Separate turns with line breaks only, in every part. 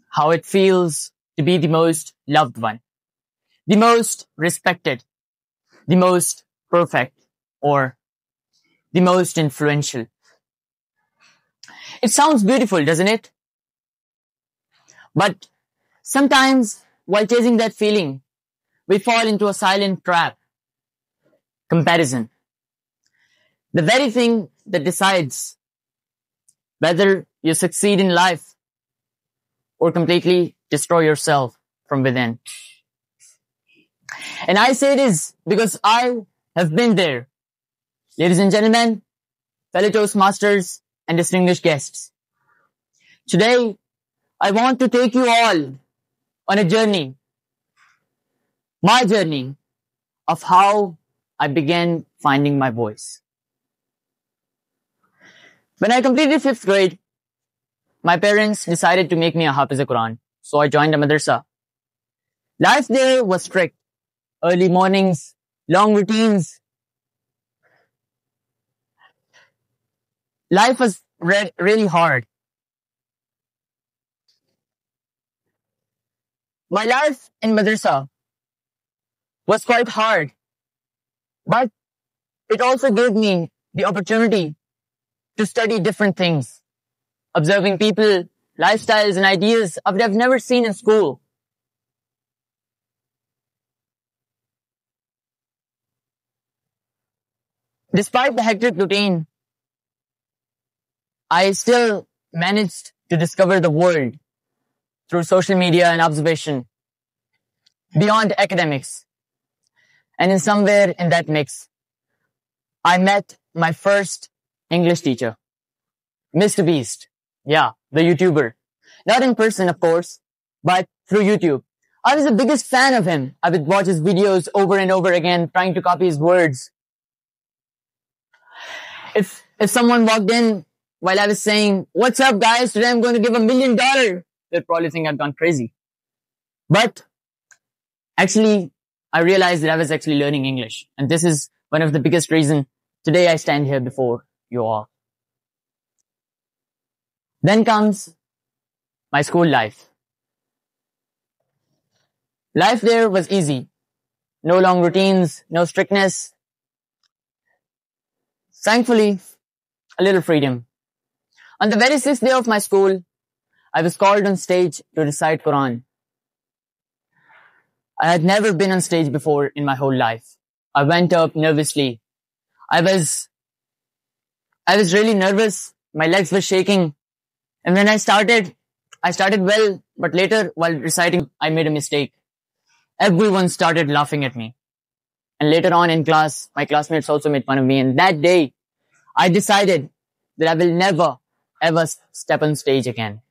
how it feels to be the most loved one, the most respected, the most perfect, or the most influential. It sounds beautiful, doesn't it? But sometimes, while chasing that feeling, we fall into a silent trap: comparison. The very thing that decides whether you succeed in life or completely destroy yourself from within. And I say this because I have been there. Ladies and gentlemen, fellow Toastmasters and distinguished guests, today I want to take you all on a journey, my journey of how I began finding my voice. When I completed 5th grade, my parents decided to make me a Hafiz Quran, so I joined a madrasa. Life there was strict. Early mornings, long routines. Life was really hard. My life in madrasa was quite hard, but it also gave me the opportunity to study different things, observing people, lifestyles, and ideas I would have never seen in school. Despite the hectic routine, I still managed to discover the world through social media and observation beyond academics. And in somewhere in that mix, I met my first English teacher, Mr. Beast. Yeah, the YouTuber. Not in person, of course, but through YouTube. I was the biggest fan of him. I would watch his videos over and over again, trying to copy his words. If someone walked in while I was saying, "What's up, guys? Today I'm going to give $1 million," they'd probably think I've gone crazy. But actually, I realized that I was actually learning English. And this is one of the biggest reasons today I stand here before you all. Then comes my school life. Life there was easy. No long routines, no strictness. Thankfully, a little freedom. On the very 6th day of my school, I was called on stage to recite Quran. I had never been on stage before in my whole life. I went up nervously. I was really nervous. My legs were shaking. And when I started well, but later while reciting, I made a mistake. Everyone started laughing at me. And later on in class, my classmates also made fun of me. And that day, I decided that I will never, ever step on stage again.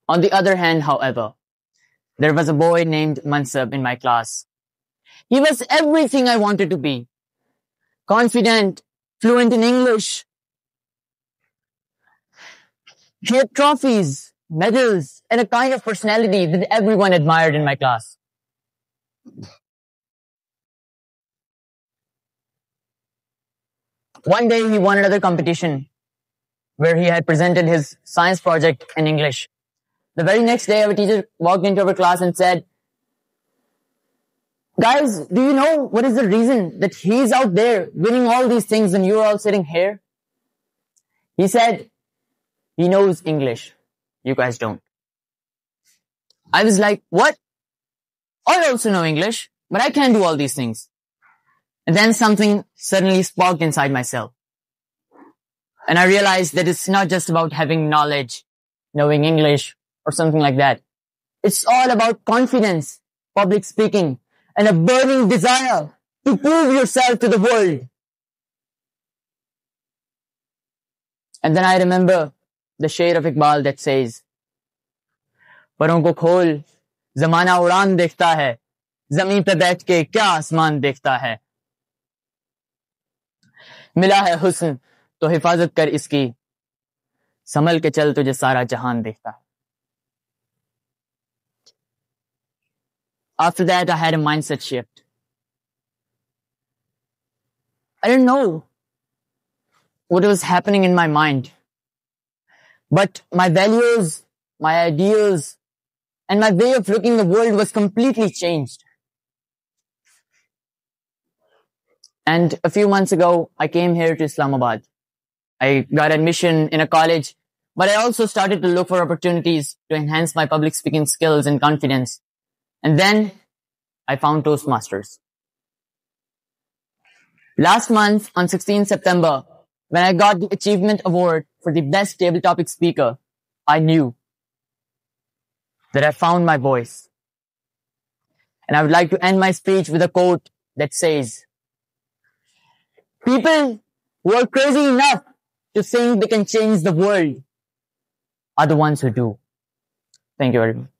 On the other hand, however, there was a boy named Mansab in my class. He was everything I wanted to be. Confident, fluent in English. He had trophies, medals, and a kind of personality that everyone admired in my class. One day he won another competition where he had presented his science project in English. The very next day, our teacher walked into our class and said, "Guys, do you know what is the reason that he's out there winning all these things and you're all sitting here?" He said, "He knows English. You guys don't." I was like, "What? I also know English, but I can't do all these things." And then something suddenly sparked inside myself. And I realized that it's not just about having knowledge, knowing English, or something like that. It's all about confidence, public speaking, and a burning desire to prove yourself to the world. And then I remember the shade of Iqbal that says, "परों को खोल, ज़माना उड़ान देखता है, ज़मीन पे बैठ के क्या आसमान देखता है। मिला है हुस्न, तो हिफाजत कर इसकी, संभल के चल तुझे सारा जहान देखता है." After that, I had a mindset shift. I didn't know what was happening in my mind. But my values, my ideals, and my way of looking at the world was completely changed. And a few months ago, I came here to Islamabad. I got admission in a college, but I also started to look for opportunities to enhance my public speaking skills and confidence. And then I found Toastmasters. Last month, on 16 September, when I got the Achievement Award for the Best Table Topic Speaker, I knew that I found my voice. And I would like to end my speech with a quote that says, "People who are crazy enough to think they can change the world are the ones who do." Thank you very much.